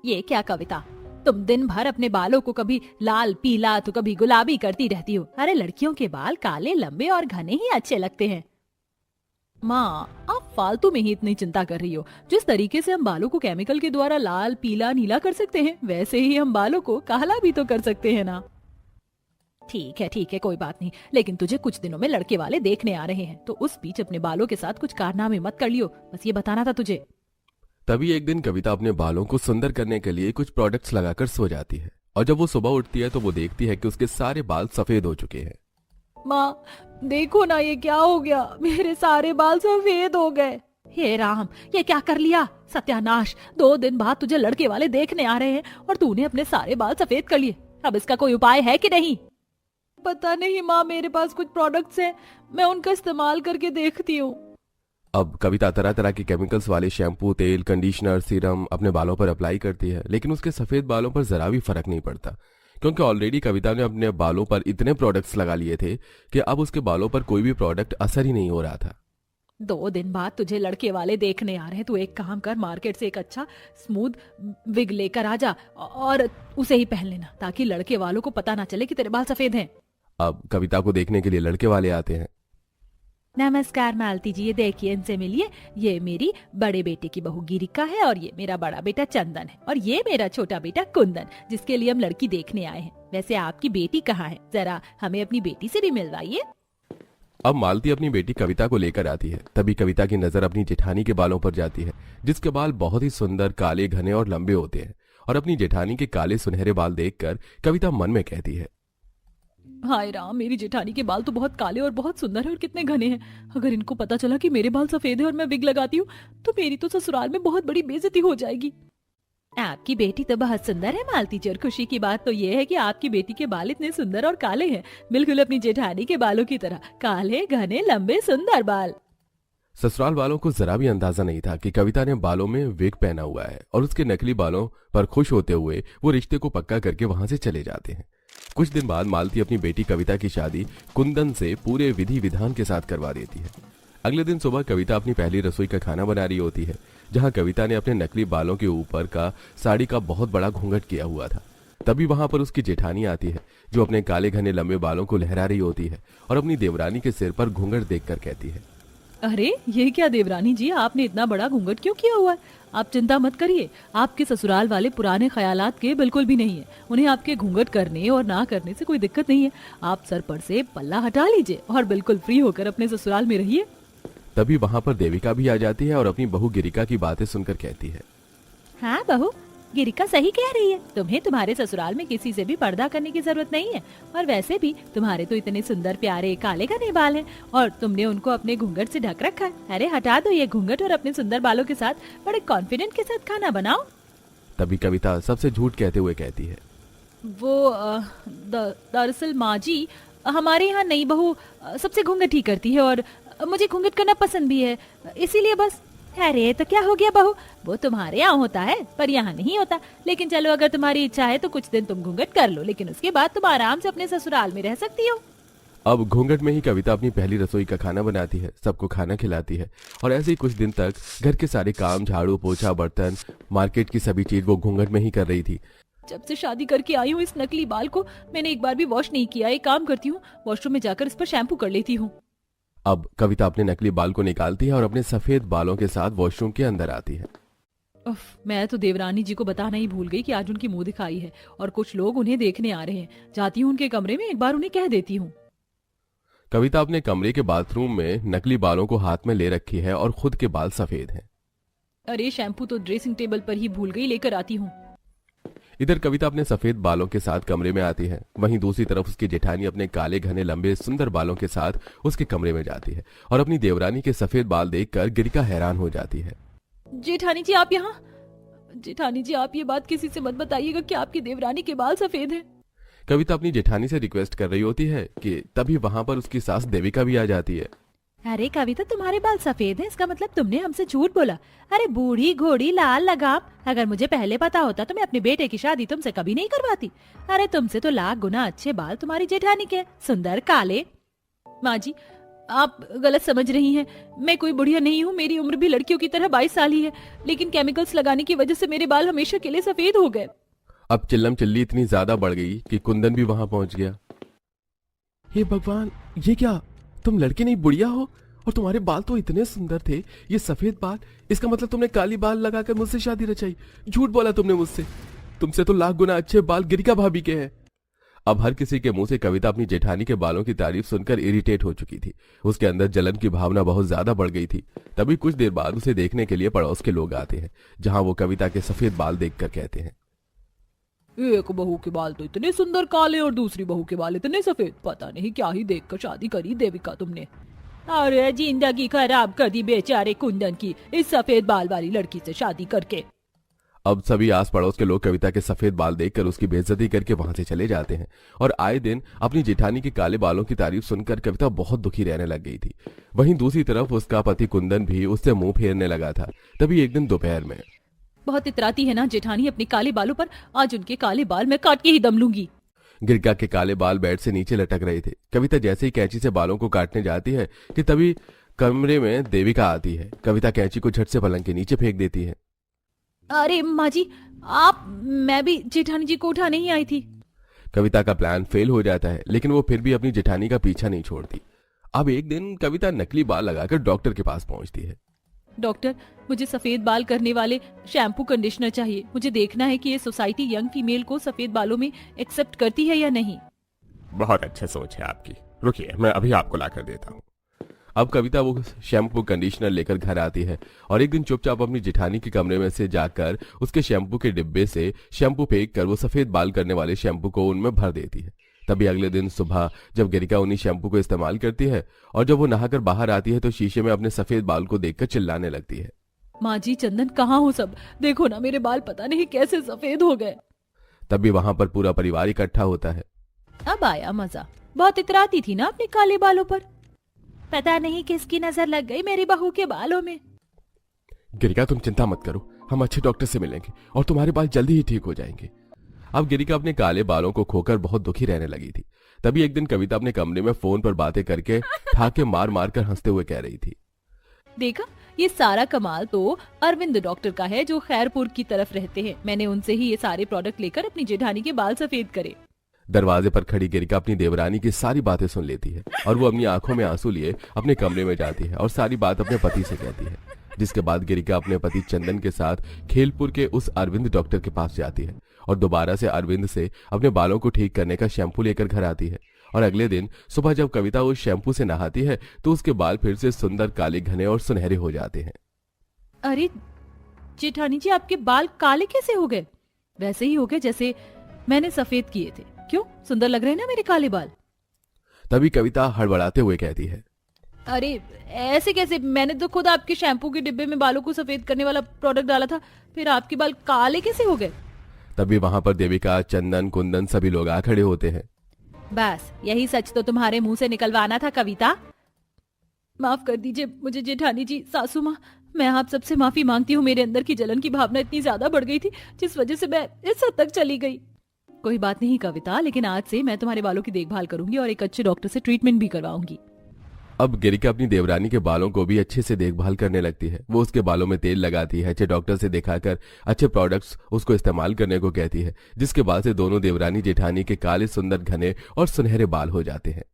ये क्या कविता, तुम दिन भर अपने बालों को कभी लाल पीला तो कभी गुलाबी करती रहती हो। अरे लड़कियों के बाल काले लंबे और घने ही अच्छे लगते हैं। माँ, आप फालतू में ही इतनी चिंता कर रही हो। जिस तरीके से हम बालों को केमिकल के द्वारा लाल पीला नीला कर सकते हैं, वैसे ही हम बालों को काला भी तो कर सकते हैं ना। ठीक है कोई बात नहीं, लेकिन तुझे कुछ दिनों में लड़के वाले देखने आ रहे हैं, तो उस बीच अपने बालों के साथ कुछ कारनामे मत कर लियो, बस ये बताना था तुझे। तभी एक दिन कविता अपने बालों को सुंदर करने के लिए कुछ प्रोडक्ट्स लगाकर सो जाती है और जब वो सुबह उठती है तो वो देखती है कि उसके सारे बाल सफेद हो चुके हैं। माँ देखो ना, ये क्या हो गया, मेरे सारे बाल सफेद हो गए। हे राम, ये क्या कर लिया, सत्यानाश। 2 दिन बाद तुझे लड़के वाले देखने आ रहे हैं और तूने अपने सारे बाल सफेद कर लिए। अब इसका कोई उपाय है कि नहीं? पता नहीं माँ, मेरे पास कुछ प्रोडक्ट्स हैं, मैं उनका इस्तेमाल करके देखती हूँ। अब कविता तरह तरह के केमिकल्स वाले शैम्पू, तेल, कंडीशनर, सीरम अपने बालों पर अप्लाई करती है, लेकिन उसके सफेद बालों पर जरा भी फर्क नहीं पड़ता, क्योंकि ऑलरेडी कविता ने अपने बालों पर इतने प्रोडक्ट्स लगा लिए थे कि अब उसके बालों पर कोई भी प्रोडक्ट असर ही नहीं हो रहा था। 2 दिन बाद तुझे लड़के वाले देखने आ रहे हैं, तू एक काम कर, मार्केट से एक अच्छा स्मूथ विग लेकर आ जा और उसे ही पहन लेना, ताकि लड़के वालों को पता ना चले कि तेरे बाल सफेद हैं। अब कविता को देखने के लिए लड़के वाले आते हैं। नमस्कार मालती जी, ये देखिए, इनसे मिलिए। ये मेरी बड़े बेटे की बहू गिरिका है और ये मेरा बड़ा बेटा चंदन है और ये मेरा छोटा बेटा कुंदन, जिसके लिए हम लड़की देखने आए हैं। वैसे आपकी बेटी कहाँ है, जरा हमें अपनी बेटी से भी मिलवाइए। अब मालती अपनी बेटी कविता को लेकर आती है। तभी कविता की नजर अपनी जेठानी के बालों पर जाती है, जिसके बाल बहुत ही सुंदर, काले, घने और लंबे होते हैं। और अपनी जेठानी के काले सुनहरे बाल देखकर कविता मन में कहती है, हाय राम, मेरी जेठानी के बाल तो बहुत काले और बहुत सुंदर है और कितने घने हैं। अगर इनको पता चला कि मेरे बाल सफेद है और मैं विग लगाती हूँ, तो मेरी तो ससुराल में बहुत बड़ी बेइज्जती हो जाएगी। आपकी बेटी तो बहुत सुंदर है मालती जी, और खुशी की बात तो ये है कि आपकी बेटी के बाल इतने सुंदर और काले हैं, बिल्कुल अपनी जेठानी के बालों की तरह, काले घने लंबे सुंदर बाल। ससुराल वालों को जरा भी अंदाजा नहीं था कि कविता ने बालों में विग पहना हुआ है और उसके नकली बालों पर खुश होते हुए वो रिश्ते को पक्का करके वहां से चले जाते हैं। कुछ दिन बाद मालती अपनी बेटी कविता की शादी कुंदन से पूरे विधि विधान के साथ करवा देती है। अगले दिन सुबह कविता अपनी पहली रसोई का खाना बना रही होती है, जहां कविता ने अपने नकली बालों के ऊपर का साड़ी का बहुत बड़ा घूंघट किया हुआ था। तभी वहां पर उसकी जेठानी आती है, जो अपने काले घने लंबे बालों को लहरा रही होती है और अपनी देवरानी के सिर पर घूंघट देखकर कहती है, अरे ये क्या देवरानी जी, आपने इतना बड़ा घूंघट क्यों किया हुआ है? आप चिंता मत करिए, आपके ससुराल वाले पुराने ख्यालात के बिल्कुल भी नहीं है। उन्हें आपके घूंघट करने और ना करने से कोई दिक्कत नहीं है। आप सर पर से पल्ला हटा लीजिए और बिल्कुल फ्री होकर अपने ससुराल में रहिए। तभी वहां पर देविका भी आ जाती है और अपनी बहू गिरिका की बातें सुनकर कहती है, हाँ बहू, गिरिका सही कह रही है, तुम्हें तुम्हारे ससुराल में किसी से भी पर्दा करने की जरूरत नहीं है। और वैसे भी तुम्हारे तो इतने सुंदर प्यारे काले घने बाल हैं और तुमने उनको अपने घूंघट से ढक रखा है। अरे हटा दो ये घूंघट और अपने सुंदर बालों के साथ बड़े कॉन्फिडेंट के साथ खाना बनाओ। तभी कविता सबसे झूठ कहते हुए कहती है, वो दरअसल माँ जी, हमारे यहाँ नई बहू सबसे घूंघट ही करती है और मुझे घूंघट करना पसंद भी है, इसीलिए बस। अरे तो क्या हो गया बहू, वो तुम्हारे यहाँ होता है पर यहाँ नहीं होता। लेकिन चलो, अगर तुम्हारी इच्छा है तो कुछ दिन तुम घूंघट कर लो, लेकिन उसके बाद तुम आराम से अपने ससुराल में रह सकती हो। अब घूंघट में ही कविता अपनी पहली रसोई का खाना बनाती है, सबको खाना खिलाती है और ऐसे ही कुछ दिन तक घर के सारे काम, झाड़ू पोछा, बर्तन, मार्केट की सभी चीज वो घूंघट में ही कर रही थी। जब से शादी करके आई हूँ, इस नकली बाल को मैंने एक बार भी वॉश नहीं किया। एक काम करती हूँ, वॉशरूम में जाकर इस पर शैम्पू कर लेती हूँ। अब कविता अपने नकली बाल को निकालती है और अपने सफेद बालों के साथ वॉशरूम के अंदर आती है। मैं तो देवरानी जी को बताना ही भूल गई कि आज उनकी मुंह दिखाई है और कुछ लोग उन्हें देखने आ रहे हैं। जाती हूँ उनके कमरे में, एक बार उन्हें कह देती हूँ। कविता अपने कमरे के बाथरूम में नकली बालों को हाथ में ले रखी है और खुद के बाल सफेद हैं। अरे शैम्पू तो ड्रेसिंग टेबल पर ही भूल गई, लेकर आती हूँ। इधर कविता अपने सफेद बालों के साथ कमरे में आती है, वहीं दूसरी तरफ उसकी जेठानी अपने काले घने लंबे सुंदर बालों के साथ उसके कमरे में जाती है और अपनी देवरानी के सफेद बाल देखकर गिरिका हैरान हो जाती है। जेठानी जी आप यहाँ? जेठानी जी आप ये बात किसी से मत बताइएगा कि आपकी देवरानी के बाल सफेद हैं। कविता अपनी जेठानी से रिक्वेस्ट कर रही होती है कि तभी वहां पर उसकी सास देविका भी आ जाती है। अरे कविता, तुम्हारे बाल सफेद हैं, इसका मतलब तुमने हमसे झूठ बोला। अरे बूढ़ी घोड़ी लाल लगाम, अगर मुझे पहले पता होता तो मैं अपने बेटे की शादी तुमसे कभी नहीं करवाती। अरे तुमसे तो लाख गुना अच्छे बाल तुम्हारी जेठानी के, सुंदर काले। माँ जी, आप गलत समझ रही हैं। मैं कोई बुढ़िया नहीं हूँ, मेरी उम्र भी लड़कियों की तरह 22 साल ही है, लेकिन केमिकल्स लगाने की वजह से मेरे बाल हमेशा के लिए सफेद हो गए। अब चिल्लम चिल्ली इतनी ज्यादा बढ़ गई कि कुंदन भी वहां पहुंच गया। हे भगवान, ये क्या? तुम लड़की नहीं बुढ़िया हो, और तुम्हारे बाल तो इतने सुंदर थे, ये सफेद बाल। इसका मतलब तुमने काली बाल लगाकर मुझसे शादी रचाई। झूठ बोला तुमने मुझसे। तुमसे तो लाख गुना अच्छे बाल गिरिका भाभी के हैं। अब हर किसी के मुंह से कविता अपनी जेठानी के बालों की तारीफ सुनकर इरिटेट हो चुकी थी। उसके अंदर जलन की भावना बहुत ज्यादा बढ़ गई थी। तभी कुछ देर बाद उसे देखने के लिए पड़ोस के लोग आते हैं, जहां वो कविता के सफेद बाल देखकर कहते हैं, एक बहू के बाल तो इतने सुंदर काले और दूसरी बहू के बाल इतने सफेद। पता नहीं क्या ही देखकर शादी करी देविका तुमने। अरे जिंदगी खराब कर दी बेचारे कुंदन की इस सफेद बाल वाली लड़की से शादी करके। अब सभी आस पड़ोस के लोग कविता के सफेद बाल देखकर उसकी बेइज्जती करके वहां से चले जाते हैं। और आए दिन अपनी जेठानी के काले बालों की तारीफ सुनकर कविता बहुत दुखी रहने लग गई थी। वहीं दूसरी तरफ उसका पति कुंदन भी उससे मुंह फेरने लगा था। तभी एक दिन दोपहर में, बहुत इतराती है ना जेठानी अपने काले बालों पर, आज उनके काले बाल मैं काट के ही दम लूंगी। गिरका के काले बाल बेड से नीचे लटक रहे थे। कविता जैसे ही कैंची से बालों को काटने जाती है कि तभी कमरे में देविका आती है। कविता कैंची को झट से पलंग के नीचे फेंक देती है। अरे माँ जी, आप, मैं भी जेठानी जी को उठाने ही आई थी। कविता का प्लान फेल हो जाता है, लेकिन वो फिर भी अपनी जेठानी का पीछा नहीं छोड़ती। अब एक दिन कविता नकली बाल लगाकर डॉक्टर के पास पहुंचती है। डॉक्टर, मुझे सफेद बाल करने वाले शैम्पू कंडीशनर चाहिए। मुझे देखना है कि ये सोसाइटी यंग फीमेल को सफेद बालों में एक्सेप्ट करती है या नहीं। बहुत अच्छी सोच है आपकी, रुकिए मैं अभी आपको लाकर देता हूँ। अब कविता वो शैम्पू कंडीशनर लेकर घर आती है और एक दिन चुपचाप अपनी जेठानी के कमरे में से जाकर उसके शैम्पू के डिब्बे से शैम्पू फेंक कर वो सफेद बाल करने वाले शैम्पू को उनमें भर देती है। तभी अगले दिन सुबह जब गिरिका उन्हीं शैम्पू को इस्तेमाल करती है और जब वो नहाकर बाहर आती है तो शीशे में अपने सफेद बाल को देखकर चिल्लाने लगती है, माँ जी, चंदन कहाँ हो सब? देखो ना, मेरे बाल पता नहीं कैसे सफेद हो गए। तभी वहां पर पूरा परिवार इकट्ठा होता है। अब आया मजा। बहुत इतराती थी ना अपने काले बालों पर। पता नहीं किसकी नजर लग गई मेरी बहू के बालों में। गिरिका तुम चिंता मत करो, हम अच्छे डॉक्टर से मिलेंगे और तुम्हारे बाल जल्दी ही ठीक हो जाएंगे। अब गिरिका अपने काले बालों को खोकर बहुत दुखी रहने लगी थी। तभी एक दिन कविता अपने कमरे में फोन पर बातें करके ठाके मार मार कर हंसते हुए कह रही थी, देखा, ये सारा कमाल तो अरविंद डॉक्टर का है जो खैरपुर की तरफ रहते हैं। मैंने उनसे ही ये सारे प्रोडक्ट लेकर अपनी जेठानी के बाल सफेद करे। दरवाजे पर खड़ी गिरिका अपनी देवरानी की सारी बातें सुन लेती है और वो अपनी आंखों में आंसू लिए अपने कमरे में जाती है और सारी बात अपने पति से कहती है। जिसके बाद गिरिका अपने पति चंदन के साथ खेलपुर के उस अरविंद डॉक्टर के पास जाती है और दोबारा से अरविंद से अपने बालों को ठीक करने का शैम्पू लेकर घर आती है। और अगले दिन सुबह जब कविता उस शैम्पू से नहाती है तो उसके बाल फिर से सुंदर काले घने और सुनहरे हो जाते हैं। अरे जेठानी जी, आपके बाल काले कैसे हो गए? वैसे ही हो गए जैसे मैंने सफेद किए थे। क्यों, सुंदर लग रहे हैं ना मेरे काले बाल? तभी कविता हड़बड़ाते हुए कहती है, अरे ऐसे कैसे? मैंने तो खुद आपके शैम्पू के डिब्बे में बालों को सफेद करने वाला प्रोडक्ट डाला था, फिर आपके बाल काले कैसे हो गए? तभी वहां पर देविका, चंदन, कुंदन सभी लोग आ खड़े होते हैं। बस यही सच तो तुम्हारे मुंह से निकलवाना था कविता। माफ कर दीजिए मुझे जेठानी जी, सासू माँ, मैं आप सबसे माफी मांगती हूँ। मेरे अंदर की जलन की भावना इतनी ज्यादा बढ़ गई थी जिस वजह से मैं इस हद तक चली गई। कोई बात नहीं कविता, लेकिन आज से मैं तुम्हारे बालों की देखभाल करूंगी और एक अच्छे डॉक्टर से ट्रीटमेंट भी करवाऊंगी। अब गिरिका अपनी देवरानी के बालों को भी अच्छे से देखभाल करने लगती है। वो उसके बालों में तेल लगाती है, अच्छे डॉक्टर से दिखाकर अच्छे प्रोडक्ट्स उसको इस्तेमाल करने को कहती है, जिसके बाद से दोनों देवरानी जेठानी के काले सुंदर घने और सुनहरे बाल हो जाते हैं।